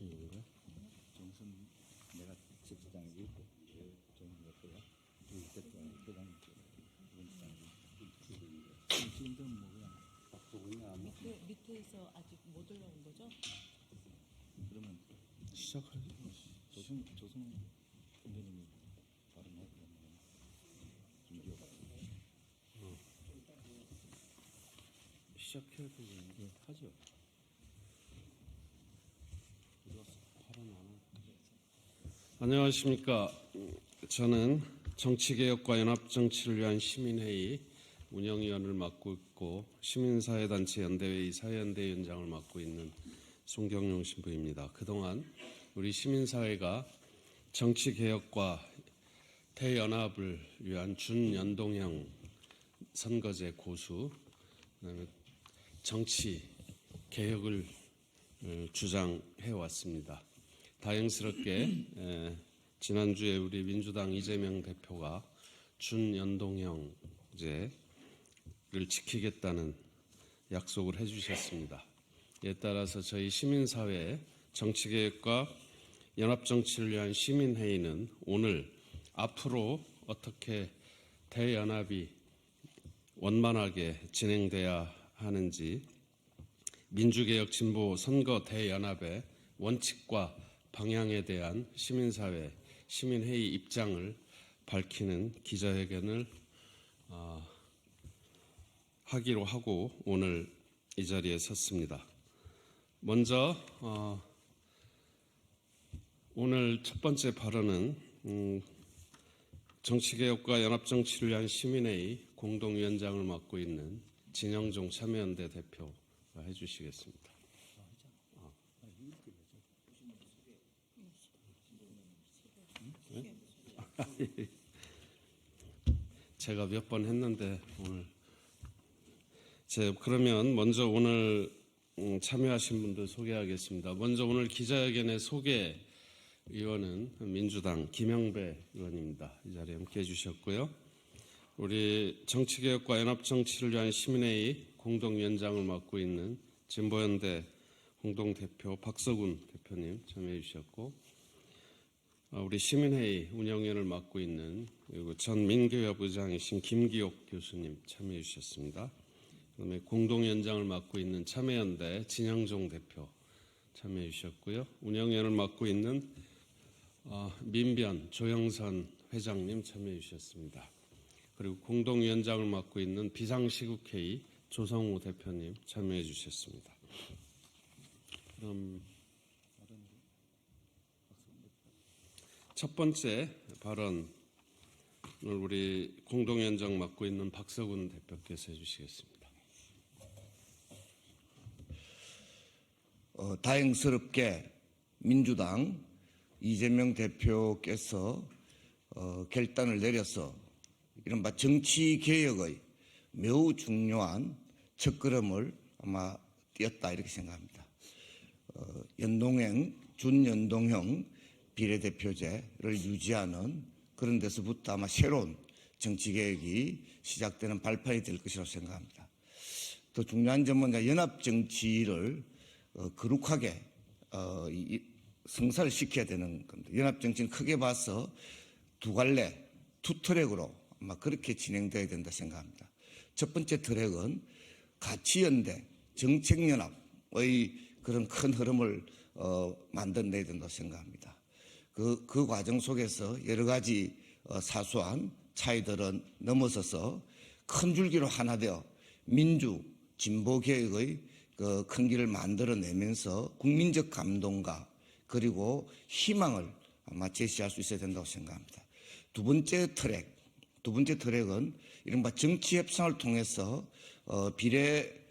하시는 건가요? 정선 내가 집사장이고 좀 옆에가 우리 대통령 회장님 지금은 뭐 그냥 박수고이나 밑에서 아직 못 올라온 거죠? 그러면 시작하죠. 조성 선배님이 발언할 거면 준비가 시작해야 되겠네. 하죠. 안녕하십니까. 저는 정치개혁과 연합정치를 위한 시민회의 운영위원을 맡고 있고 시민사회단체 연대회의 사회연대위원장을 맡고 있는 송경용 신부입니다. 그동안 우리 시민사회가 정치개혁과 대연합을 위한 준연동형 선거제 고수, 그다음에 정치개혁을 주장해 왔습니다. 다행스럽게 지난주에 우리 민주당 이재명 대표가 준연동형제를 지키겠다는 약속을 해주셨습니다. 이에 따라서 저희 시민사회 정치개혁과 연합정치를 위한 시민회의는 오늘 앞으로 어떻게 대연합이 원만하게 진행돼야 하는지 민주개혁 진보 선거 대연합의 원칙과 방향에 대한 시민사회, 시민회의 입장을 밝히는 기자회견을 하기로 하고 오늘 이 자리에 섰습니다. 먼저 오늘 첫 번째 발언은 정치개혁과 연합정치를 위한 시민회의 공동위원장을 맡고 있는 진영종 참여연대 대표가 해주시겠습니다. 제가 몇 번 했는데 오늘 그러면 먼저 오늘 참여하신 분들 소개하겠습니다. 먼저 오늘 기자회견의 소개 의원은 민주당 김영배 의원입니다. 이 자리에 함께해 주셨고요. 우리 정치개혁과 연합정치를 위한 시민회의 공동위원장을 맡고 있는 진보연대 공동대표 박서군 대표님 참여해 주셨고, 우리 시민회의 운영위원을 맡고 있는 그리고 전 민교협 의장이신 김기옥 교수님 참여해 주셨습니다. 그다음에 공동위원장을 맡고 있는 참여연대 진영종 대표 참여해 주셨고요. 운영위원을 맡고 있는 민변 조영선 회장님 참여해 주셨습니다. 그리고 공동위원장을 맡고 있는 비상시국회의 조성우 대표님 참여해 주셨습니다. 그럼 첫 번째 발언을 우리 공동위원장 맡고 있는 박서군 대표께서 해주시겠습니다. 다행스럽게 민주당 이재명 대표께서 결단을 내려서 이른바 정치개혁의 매우 중요한 첫걸음을 아마 띄었다 이렇게 생각합니다. 연동형, 준연동형 비례대표제를 유지하는 그런 데서부터 아마 새로운 정치개혁이 시작되는 발판이 될 것이라고 생각합니다. 더 중요한 점은 연합정치를 거룩하게 성사를 시켜야 되는 겁니다. 연합정치는 크게 봐서 두 갈래, 투 트랙으로 아마 그렇게 진행돼야 된다 생각합니다. 첫 번째 트랙은 가치연대, 정책연합의 그런 큰 흐름을 만들어내야 된다고 생각합니다. 그 과정 속에서 여러 가지 사소한 차이들은 넘어서서 큰 줄기로 하나 되어 민주, 진보 개혁의 그 큰 길을 만들어내면서 국민적 감동과 그리고 희망을 아마 제시할 수 있어야 된다고 생각합니다. 두 번째 트랙은 이른바 정치 협상을 통해서 비례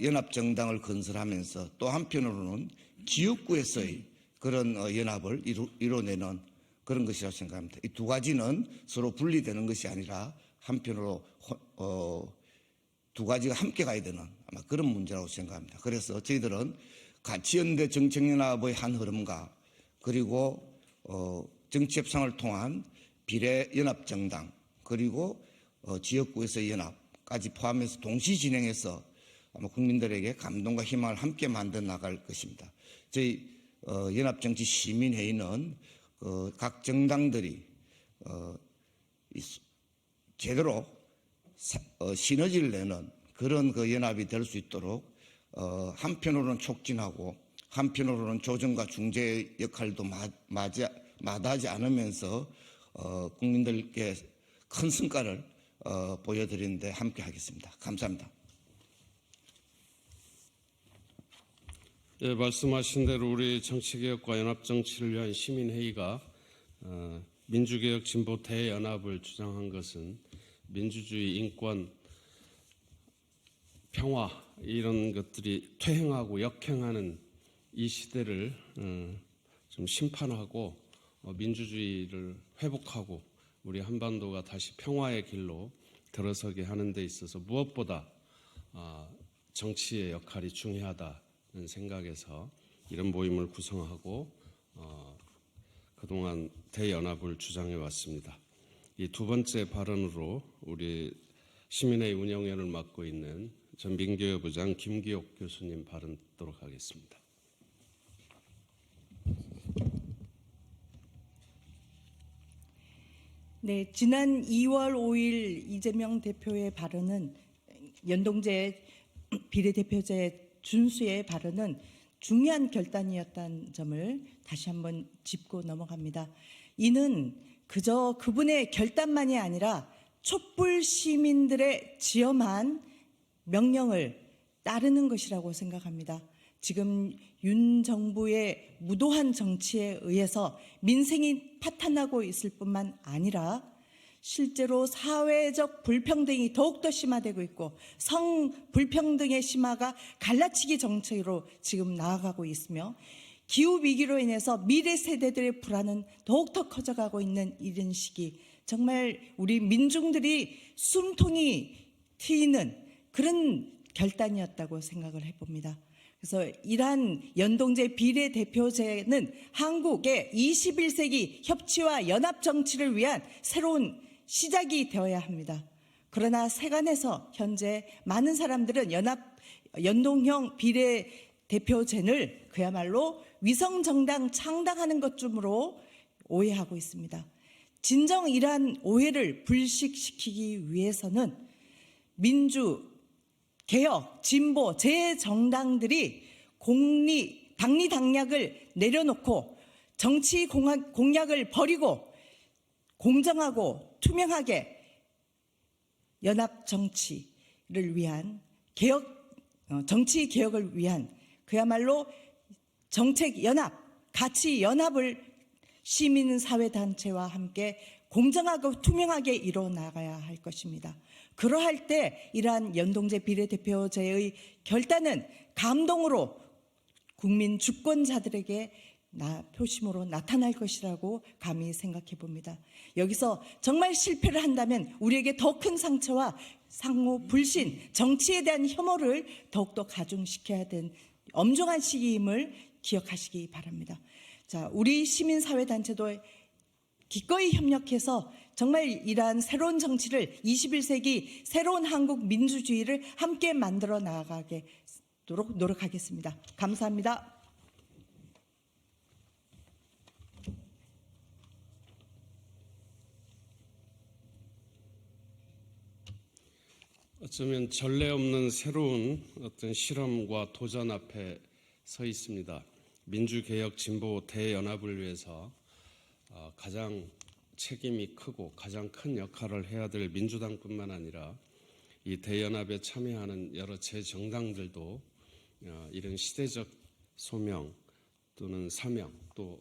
연합정당을 건설하면서 또 한편으로는 지역구에서의 그런 연합을 이뤄내는 그런 것이라고 생각합니다. 이 두 가지는 서로 분리되는 것이 아니라 한편으로 두 가지가 함께 가야 되는 아마 그런 문제라고 생각합니다. 그래서 저희들은 가치연대 정책연합의 한 흐름과 그리고 정치협상을 통한 비례연합정당 그리고 지역구에서의 연합까지 포함해서 동시 진행해서 아마 국민들에게 감동과 희망을 함께 만들어 나갈 것입니다. 저희 연합정치시민회의는 각 정당들이 제대로 시너지를 내는 그런 연합이 될 수 있도록 한편으로는 촉진하고 한편으로는 조정과 중재 역할도 마다하지 않으면서 국민들께 큰 성과를 보여드리는 데 함께 하겠습니다. 감사합니다. 예, 말씀하신 대로 우리 정치개혁과 연합정치를 위한 시민회의가 민주개혁 진보 대연합을 주장한 것은 민주주의, 인권, 평화 이런 것들이 퇴행하고 역행하는 이 시대를 좀 심판하고 민주주의를 회복하고 우리 한반도가 다시 평화의 길로 들어서게 하는 데 있어서 무엇보다 정치의 역할이 중요하다는 생각에서 이런 모임을 구성하고 그동안 대연합을 주장해 왔습니다. 이 두 번째 발언으로 우리 시민회의 운영위원을 맡고 있는 전 민교회부장 김기옥 교수님 발언 듣도록 하겠습니다. 네, 지난 2월 5일 이재명 대표의 발언은 연동제 비례대표제 준수의 발언은 중요한 결단이었다는 점을 다시 한번 짚고 넘어갑니다. 이는 그저 그분의 결단만이 아니라 촛불 시민들의 지엄한 명령을 따르는 것이라고 생각합니다. 지금 윤 정부의 무도한 정치에 의해서 민생이 파탄나고 있을 뿐만 아니라 실제로 사회적 불평등이 더욱더 심화되고 있고 성불평등의 심화가 갈라치기 정책으로 지금 나아가고 있으며 기후위기로 인해서 미래 세대들의 불안은 더욱더 커져가고 있는 이런 시기, 정말 우리 민중들이 숨통이 트이는 그런 결단이었다고 생각을 해봅니다. 그래서 이러한 연동제 비례대표제는 한국의 21세기 협치와 연합 정치를 위한 새로운 시작이 되어야 합니다. 그러나 세간에서 현재 많은 사람들은 연동형 비례대표제를 그야말로 위성정당 창당하는 것쯤으로 오해하고 있습니다. 진정 이러한 오해를 불식시키기 위해서는 민주, 개혁, 진보, 재정당들이 당리당략을 내려놓고 정치 공약을 버리고 공정하고 투명하게 연합 정치를 위한 정치 개혁을 위한 그야말로 정책 연합, 가치 연합을 시민사회단체와 함께 공정하고 투명하게 이뤄 나가야 할 것입니다. 그러할 때 이러한 연동제 비례대표제의 결단은 감동으로 국민 주권자들에게 표심으로 나타날 것이라고 감히 생각해 봅니다. 여기서 정말 실패를 한다면 우리에게 더 큰 상처와 상호 불신, 정치에 대한 혐오를 더욱더 가중시켜야 되는 엄중한 시기임을 기억하시기 바랍니다. 자, 우리 시민사회단체도 기꺼이 협력해서 정말 이러한 새로운 정치를 21세기 새로운 한국 민주주의를 함께 만들어 나아가도록 노력하겠습니다. 감사합니다. 어쩌면 전례 없는 새로운 어떤 실험과 도전 앞에 서 있습니다. 민주개혁 진보 대연합을 위해서 가장 책임이 크고 가장 큰 역할을 해야 될 민주당뿐만 아니라 이 대연합에 참여하는 여러 재정당들도 이런 시대적 소명 또는 사명 또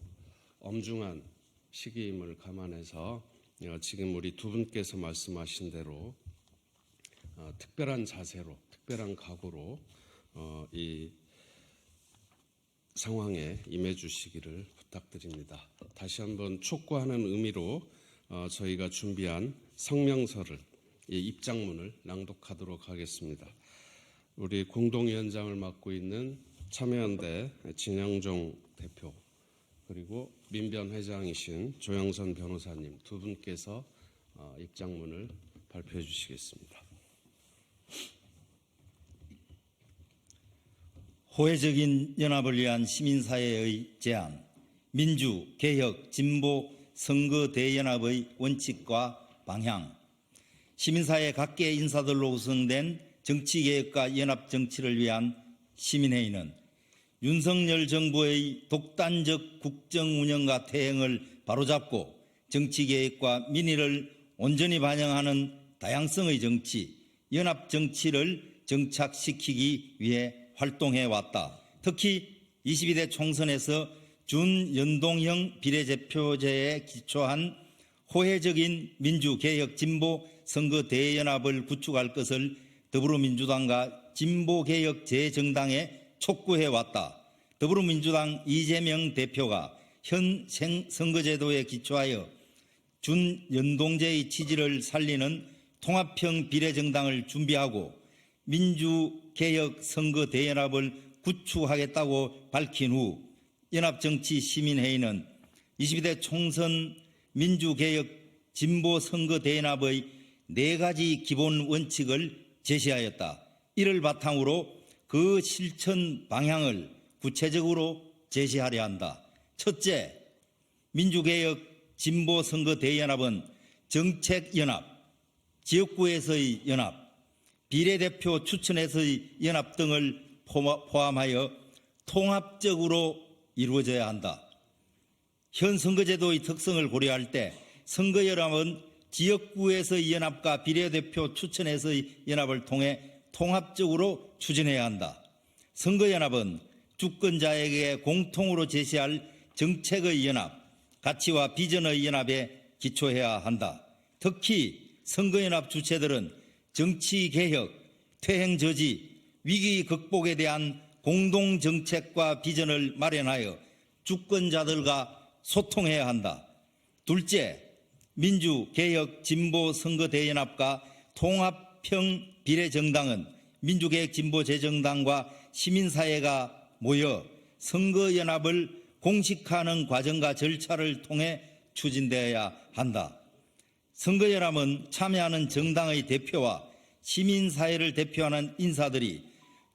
엄중한 시기임을 감안해서 지금 우리 두 분께서 말씀하신 대로 특별한 자세로 특별한 각오로 이 상황에 임해 주시기를 부탁드립니다. 다시 한번 촉구하는 의미로 저희가 준비한 성명서를 입장문을 낭독하도록 하겠습니다. 우리 공동위원장을 맡고 있는 참여연대 진영종 대표 그리고 민변 회장이신 조영선 변호사님 두 분께서 입장문을 발표해 주시겠습니다. 호혜적인 연합을 위한 시민사회의 제안, 민주, 개혁, 진보, 선거 대연합의 원칙과 방향, 시민사회 각계 인사들로 구성된 정치개혁과 연합정치를 위한 시민회의는 윤석열 정부의 독단적 국정운영과 퇴행을 바로잡고 정치개혁과 민의를 온전히 반영하는 다양성의 정치, 연합정치를 정착시키기 위해 활동해왔다. 특히 22대 총선에서 준연동형 비례대표제에 기초한 호혜적인 민주개혁 진보 선거 대연합을 구축할 것을 더불어민주당과 진보개혁 재정당에 촉구해왔다. 더불어민주당 이재명 대표가 현 선거제도에 기초하여 준연동제의 취지를 살리는 통합형 비례정당을 준비하고 민주개혁 선거 대연합을 구축하겠다고 밝힌 후 연합정치시민회의는 22대 총선 민주개혁 진보 선거 대연합의 4가지 기본 원칙을 제시하였다. 이를 바탕으로 그 실천 방향을 구체적으로 제시하려 한다. 첫째, 민주개혁 진보 선거 대연합은 정책연합, 지역구에서의 연합, 비례대표 추천에서의 연합 등을 포함하여 통합적으로 이루어져야 한다. 현 선거제도의 특성을 고려할 때 선거연합은 지역구에서의 연합과 비례대표 추천에서의 연합을 통해 통합적으로 추진해야 한다. 선거연합은 주권자에게 공통으로 제시할 정책의 연합, 가치와 비전의 연합에 기초해야 한다. 특히 선거연합 주체들은 정치개혁, 퇴행저지, 위기 극복에 대한 공동정책과 비전을 마련하여 주권자들과 소통해야 한다. 둘째, 민주개혁 진보 선거대연합과 통합형 비례정당은 민주개혁 진보 재정당과 시민사회가 모여 선거연합을 공식화하는 과정과 절차를 통해 추진되어야 한다. 선거연합은 참여하는 정당의 대표와 시민사회를 대표하는 인사들이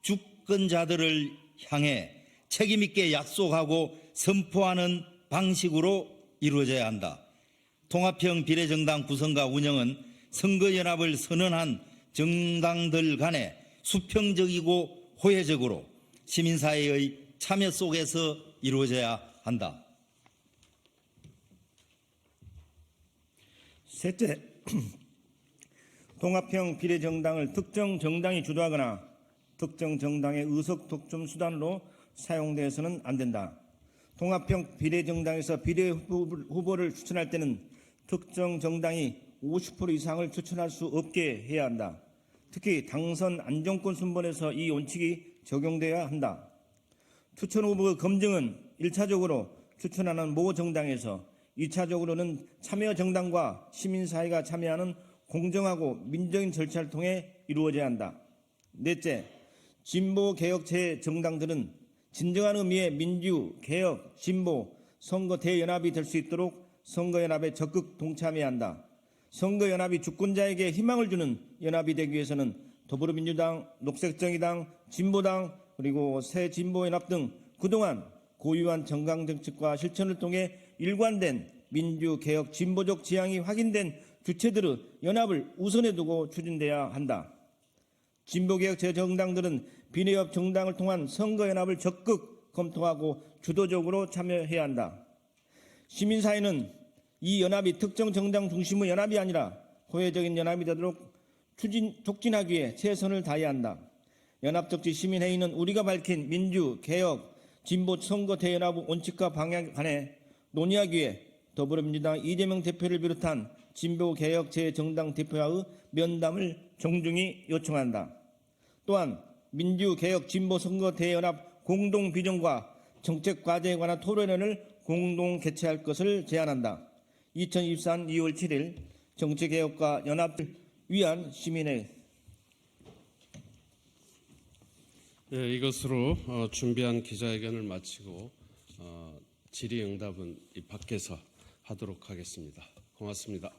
주권자들을 향해 책임있게 약속하고 선포하는 방식으로 이루어져야 한다. 통합형 비례정당 구성과 운영은 선거연합을 선언한 정당들 간에 수평적이고 호혜적으로 시민사회의 참여 속에서 이루어져야 한다. 셋째, 통합형 비례정당을 특정 정당이 주도하거나 특정 정당의 의석 독점 수단으로 사용되어서는 안 된다. 통합형 비례정당에서 비례 후보를 추천할 때는 특정 정당이 50% 이상을 추천할 수 없게 해야 한다. 특히 당선 안정권 순번에서 이 원칙이 적용돼야 한다. 추천 후보 검증은 1차적으로 추천하는 모 정당에서 2차적으로는 참여 정당과 시민사회가 참여하는 공정하고 민정인 절차를 통해 이루어져야 한다. 넷째, 진보개혁제 정당들은 진정한 의미의 민주, 개혁, 진보, 선거 대연합이 될 수 있도록 선거연합에 적극 동참해야 한다. 선거연합이 주권자에게 희망을 주는 연합이 되기 위해서는 더불어민주당, 녹색정의당, 진보당, 그리고 새진보연합 등 그동안 고유한 정강정책과 실천을 통해 일관된 민주개혁 진보적 지향이 확인된 주체들의 연합을 우선에 두고 추진돼야 한다. 진보개혁 제정당들은 비례협 정당을 통한 선거연합을 적극 검토하고 주도적으로 참여해야 한다. 시민사회는 이 연합이 특정 정당 중심의 연합이 아니라 호혜적인 연합이 되도록 촉진하기 위해 최선을 다해야 한다. 연합정치 시민회의는 우리가 밝힌 민주, 개혁, 진보 선거 대연합 원칙과 방향 간에 논의하기 위해 더불어민주당 이재명 대표를 비롯한 진보개혁 제정당 대표와의 면담을 정중히 요청한다. 또한 민주개혁 진보 선거 대연합 공동 비전과 정책 과제에 관한 토론회를 공동 개최할 것을 제안한다. 2024년 2월 7일 정치개혁과 연합을 위한 시민회의. 네, 이것으로 준비한 기자회견을 마치고 질의응답은 이 밖에서 하도록 하겠습니다. 고맙습니다.